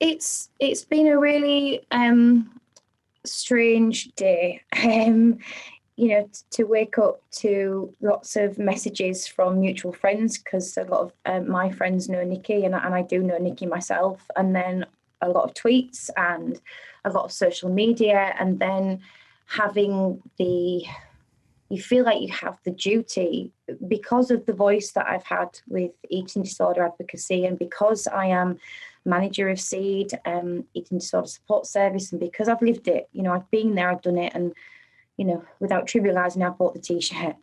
It's been a really strange day. To wake up to lots of messages from mutual friends, because a lot of my friends know Nikki, and I do know Nikki myself, and then a lot of tweets and a lot of social media, and then you feel like you have the duty, because of the voice that I've had with eating disorder advocacy, and because I am manager of SEED, eating disorder support service, and because I've lived it, I've been there, I've done it, and without trivializing, I bought the t-shirt.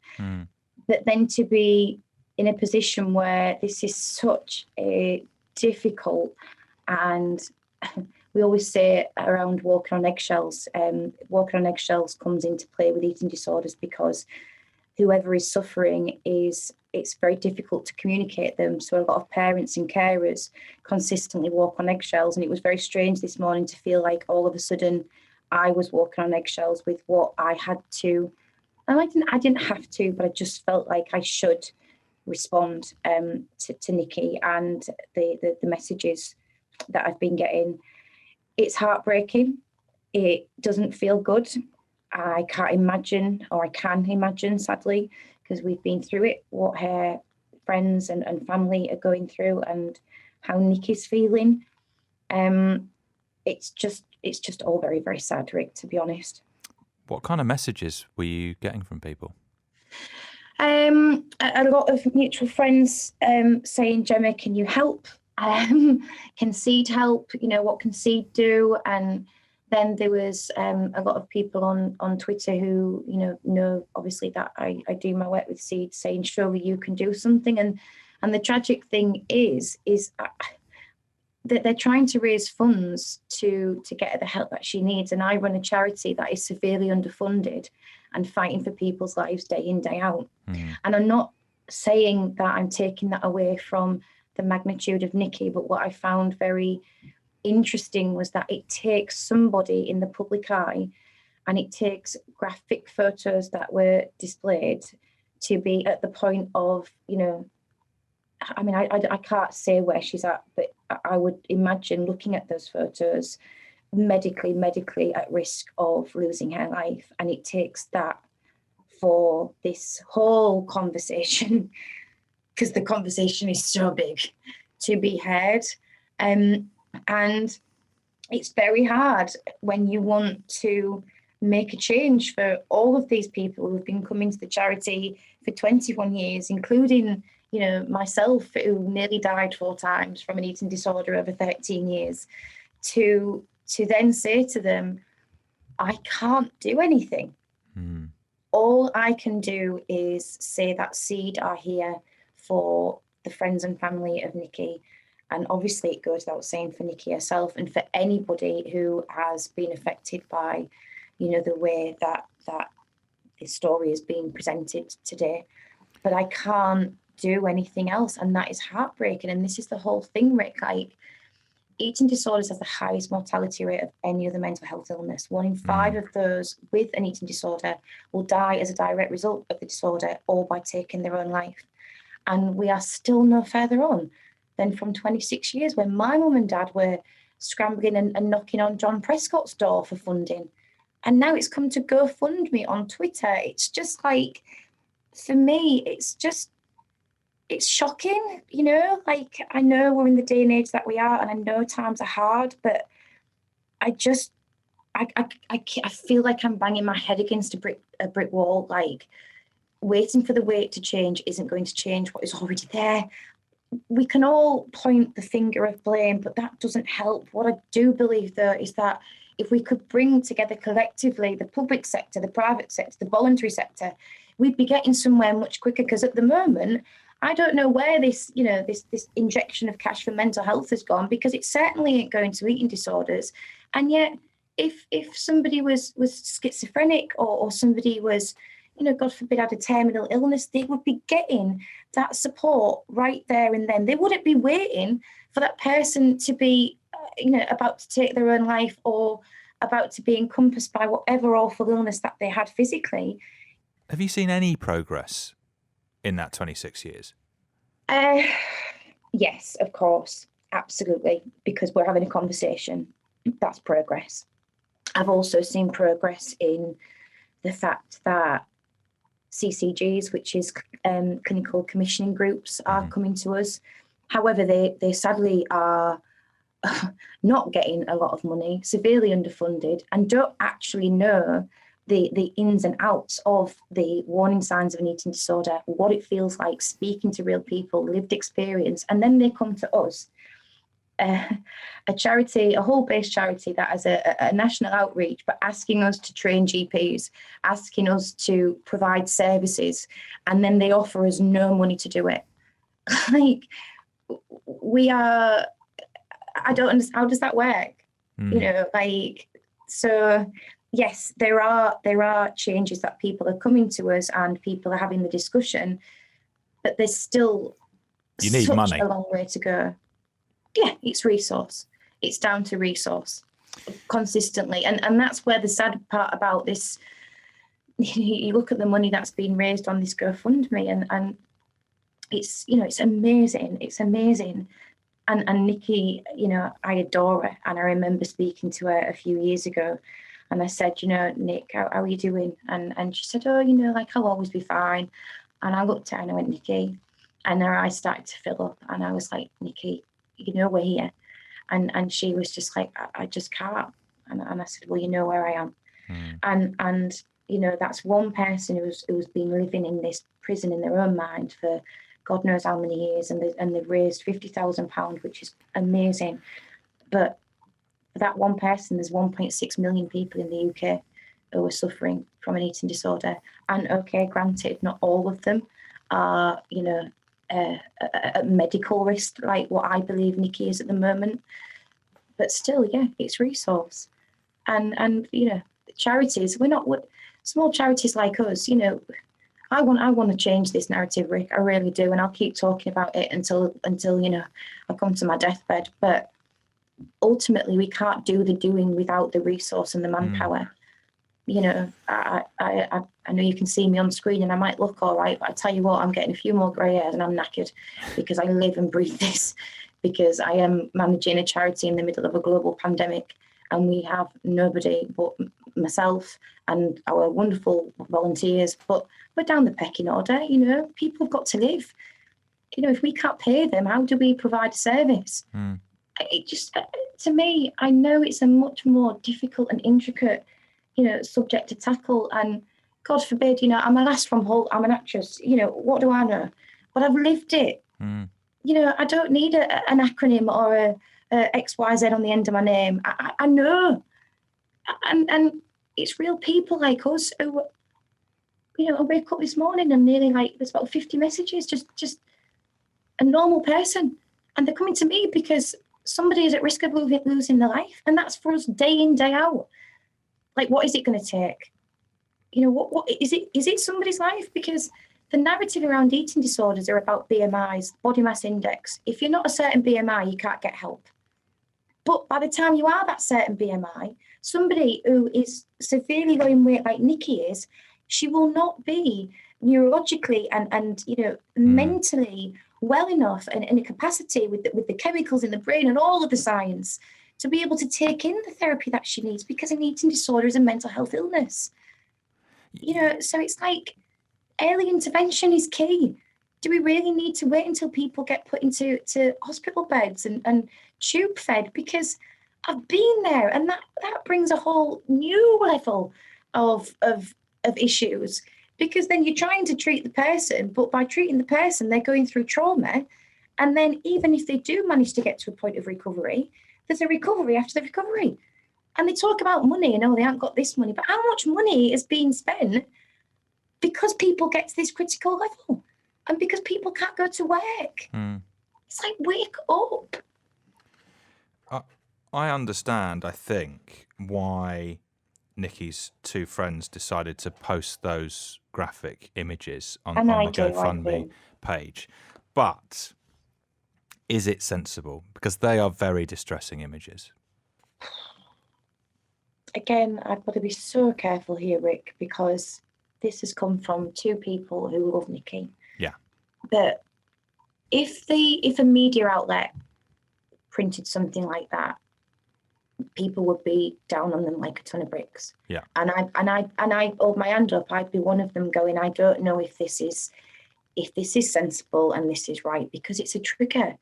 But then to be in a position where this is such a difficult, and we always say around walking on eggshells comes into play with eating disorders, because whoever is suffering it's very difficult to communicate them. So a lot of parents and carers consistently walk on eggshells, and it was very strange this morning to feel like all of a sudden I was walking on eggshells with what I had to, and I didn't have to, but I just felt like I should respond to Nikki and the messages that I've been getting. It's heartbreaking. It doesn't feel good. I can imagine, sadly, because we've been through it, what her friends and family are going through and how Nikki's feeling. It's just all very, very sad, Rick, to be honest. What kind of messages were you getting from people? A lot of mutual friends saying, Gemma, can you help? Can SEED help? What can SEED do? And then there was a lot of people on Twitter who, know obviously that I do my work with SEED, saying, surely you can do something. And the tragic thing is that they're trying to raise funds to get her the help that she needs. And I run a charity that is severely underfunded and fighting for people's lives day in, day out. And I'm not saying that I'm taking that away from the magnitude of Nikki, but what I found very interesting was that it takes somebody in the public eye, and it takes graphic photos that were displayed to be at the point of, I can't say where she's at, but I would imagine, looking at those photos, medically at risk of losing her life. And it takes that for this whole conversation, because the conversation is so big, to be heard. And it's very hard when you want to make a change for all of these people who've been coming to the charity for 21 years, including, myself, who nearly died 4 times from an eating disorder over 13 years, to then say to them, I can't do anything. All I can do is say that SEED are here for the friends and family of Nikki. And obviously it goes without saying for Nikki herself, and for anybody who has been affected by, the way that this story is being presented today. But I can't do anything else, and that is heartbreaking. And this is the whole thing, Rick. Like, eating disorders has the highest mortality rate of any other mental health illness. 1 in 5 of those with an eating disorder will die as a direct result of the disorder, or by taking their own life. And we are still no further on than from 26 years when my mum and dad were scrambling and knocking on John Prescott's door for funding. And now it's come to GoFundMe on Twitter. It's just like, for me, it's shocking, like, I know we're in the day and age that we are, and I know times are hard, but I feel like I'm banging my head against a brick wall. Like, waiting for the weight to change isn't going to change what is already there. We can all point the finger of blame, but that doesn't help. What I do believe, though, is that if we could bring together collectively the public sector, the private sector, the voluntary sector, we'd be getting somewhere much quicker. Because at the moment, I don't know where this injection of cash for mental health has gone, because it certainly ain't going to eating disorders. And yet, if somebody was schizophrenic, or somebody was, God forbid, had a terminal illness, they would be getting that support right there and then. They wouldn't be waiting for that person to be, about to take their own life, or about to be encompassed by whatever awful illness that they had physically. Have you seen any progress in that 26 years? Yes, of course. absolutely, because we're having a conversation. That's progress. I've also seen progress in the fact that CCGs, which is clinical commissioning groups, are coming to us. However, they sadly are not getting a lot of money, severely underfunded, and don't actually know the ins and outs of the warning signs of an eating disorder, what it feels like, speaking to real people, lived experience. And then they come to us, a charity, a whole-based charity that has a national outreach, but asking us to train GPs, asking us to provide services, and then they offer us no money to do it. Like, we are, I don't understand, how does that work? You know, like, so yes, there are changes that people are coming to us and people are having the discussion, but there's still You need such money. a long way to go. Yeah, it's resource. It's down to resource consistently. And that's where the sad part about this, you look at the money that's been raised on this GoFundMe and it's, you know, it's amazing. It's amazing. And Nikki, you know, I adore her. And I remember speaking to her a few years ago and I said, you know, Nick, how are you doing? And she said, oh, you know, like, I'll always be fine. And I looked at her and I went, Nikki, and her eyes started to fill up. And I was like, Nikki, you know, we're here. And she was just like, I just can't. And I said, well, you know where I am. And you know, that's one person who's been living in this prison in their own mind for God knows how many years, and they've raised £50,000, which is amazing. But for that one person, there's 1.6 million people in the UK who are suffering from an eating disorder. And okay, granted, not all of them are, you know, at medical risk, like what I believe Nikki is at the moment. But still, yeah, it's resource. And you know, charities, we're not small charities like us, you know, I want to change this narrative, Rick. I really do, and I'll keep talking about it until you know, I come to my deathbed. But ultimately, we can't do the doing without the resource and the manpower. You know, I know you can see me on screen, and I might look all right, but I tell you what, I'm getting a few more grey hairs, and I'm knackered because I live and breathe this. Because I am managing a charity in the middle of a global pandemic, and we have nobody but myself and our wonderful volunteers, but we're down the pecking order. You know, people have got to live. You know, if we can't pay them, how do we provide a service? It just, to me, I know it's a much more difficult and intricate, you know, subject to tackle. And God forbid, you know, I'm a lass from Hull, I'm an actress. You know, what do I know? But I've lived it. You know, I don't need an acronym or a XYZ on the end of my name. I know. And it's real people like us who, you know, I wake up this morning and nearly like, there's about 50 messages, just a normal person. And they're coming to me because somebody is at risk of losing their life. And that's for us day in, day out. Like, what is it going to take? You know, what is it? Is it somebody's life? Because the narrative around eating disorders are about BMIs, body mass index. If you're not a certain BMI, you can't get help. But by the time you are that certain BMI, somebody who is severely low in weight like Nikki is, she will not be neurologically and you know, mentally well enough and in a capacity with the chemicals in the brain and all of the science to be able to take in the therapy that she needs, because an eating disorder is a mental health illness. You know, so it's like, early intervention is key. Do we really need to wait until people get put into hospital beds and tube fed? Because I've been there, and that brings a whole new level of issues. Because then you're trying to treat the person, but by treating the person, they're going through trauma. And then even if they do manage to get to a point of recovery, there's a recovery after the recovery. And they talk about money and, oh, they haven't got this money. But how much money is being spent because people get to this critical level and because people can't go to work? It's like, wake up. I understand, I think, why Nikki's two friends decided to post those graphic images on the GoFundMe page. But is it sensible? Because they are very distressing images. Again, I've got to be so careful here, Rick, because this has come from two people who love Nikki. Yeah. But if a media outlet printed something like that, people would be down on them like a ton of bricks. Yeah. And I hold my hand up. I'd be one of them going, I don't know if this is sensible and this is right, because it's a trigger.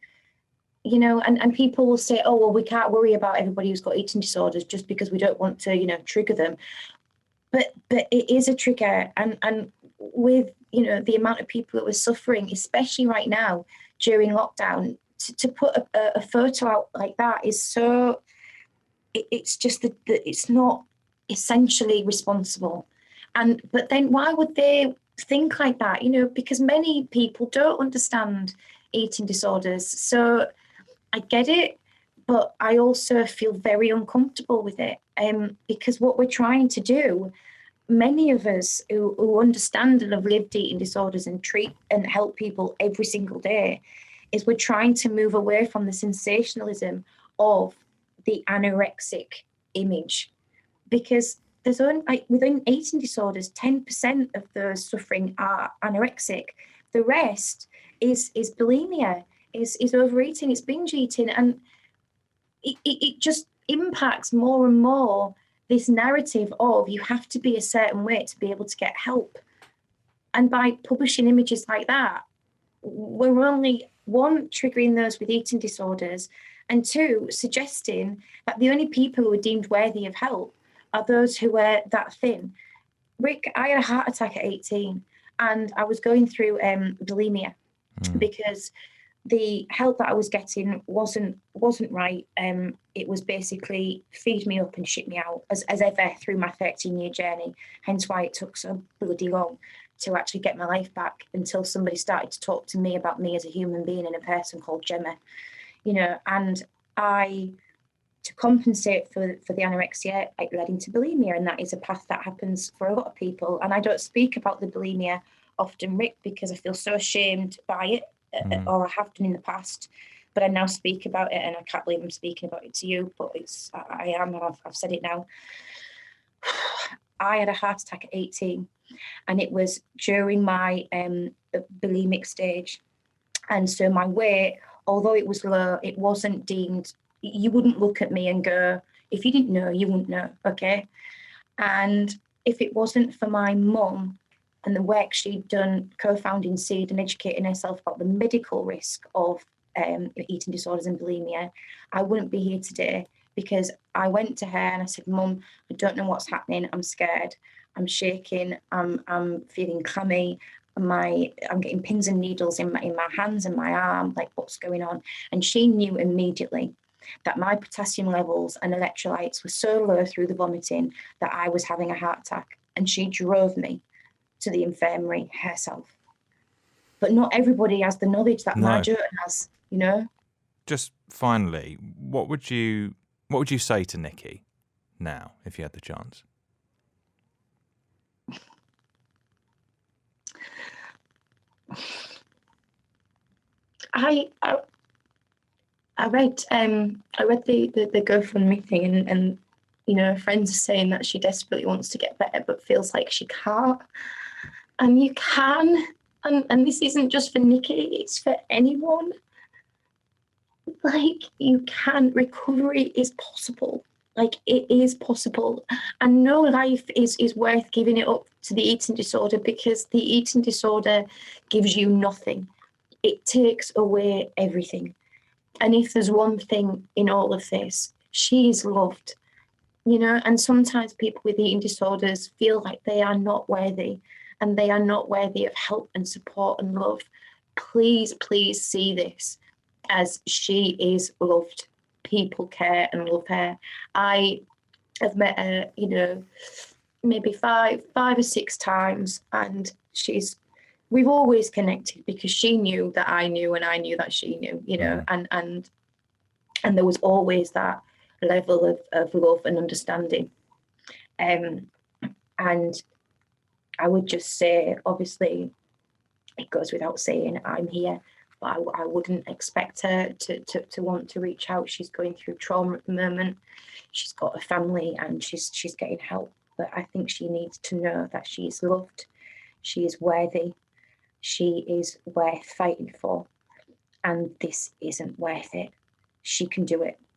You know, and people will say, oh, well, we can't worry about everybody who's got eating disorders just because we don't want to, you know, trigger them. But it is a trigger. And with, you know, the amount of people that were suffering, especially right now during lockdown, to put a photo out like that is so, it's just that it's not essentially responsible. But then why would they think like that? You know, because many people don't understand eating disorders. So I get it, but I also feel very uncomfortable with it, because what we're trying to do, many of us who understand and have lived eating disorders and treat and help people every single day, is we're trying to move away from the sensationalism of the anorexic image, because there's only, like, within eating disorders, 10% of those suffering are anorexic. The rest is bulimia, is overeating, it's binge eating, and it just impacts more and more this narrative of you have to be a certain way to be able to get help. And by publishing images like that, we're only, one, triggering those with eating disorders, and two, suggesting that the only people who are deemed worthy of help are those who are that thin. Rick, I had a heart attack at 18, and I was going through bulimia because the help that I was getting wasn't right. It was basically feed me up and shit me out, as ever through my 13-year journey. Hence why it took so bloody long to actually get my life back, until somebody started to talk to me about me as a human being and a person called Gemma. You know, and to compensate for the anorexia, it led into bulimia, and that is a path that happens for a lot of people. And I don't speak about the bulimia often, Rick, because I feel so ashamed by it, or I have done in the past. But I now speak about it, and I can't believe I'm speaking about it to you, but I am, and I've said it now. I had a heart attack at 18, and it was during my bulimic stage. And so my weight, although it was low, it wasn't deemed, you wouldn't look at me and go, if you didn't know, you wouldn't know, okay? And if it wasn't for my mum and the work she'd done co-founding Seed and educating herself about the medical risk of eating disorders and bulimia, I wouldn't be here today, because I went to her and I said, Mum, I don't know what's happening. I'm scared. I'm shaking. I'm feeling clammy. I'm getting pins and needles in my hands and my arm, like, what's going on? And she knew immediately that my potassium levels and electrolytes were so low through the vomiting that I was having a heart attack. And she drove me to the infirmary herself. But not everybody has the knowledge that Marge Oaten has, you know? Just finally, what would you say to Nikki now, if you had the chance? I read the GoFundMe thing, and you know, friends are saying that she desperately wants to get better but feels like she can't. And you can, and this isn't just for Nikki, it's for anyone. Like, you can, recovery is possible. Like, it is possible. And no life is worth giving it up to the eating disorder, because the eating disorder gives you nothing. It takes away everything. And if there's one thing in all of this, she is loved, you know. And sometimes people with eating disorders feel like they are not worthy, and they are not worthy of help and support and love. Please, please see this as she is loved. People care and love her. I have met her, you know, maybe five or six times, and we've always connected because she knew that I knew, and I knew that she knew, you know, and there was always that level of love and understanding. And I would just say, obviously, it goes without saying, I'm here, but I wouldn't expect her to want to reach out. She's going through trauma at the moment. She's got a family, and she's getting help. But I think she needs to know that she is loved. She is worthy. She is worth fighting for. And this isn't worth it. she can do it.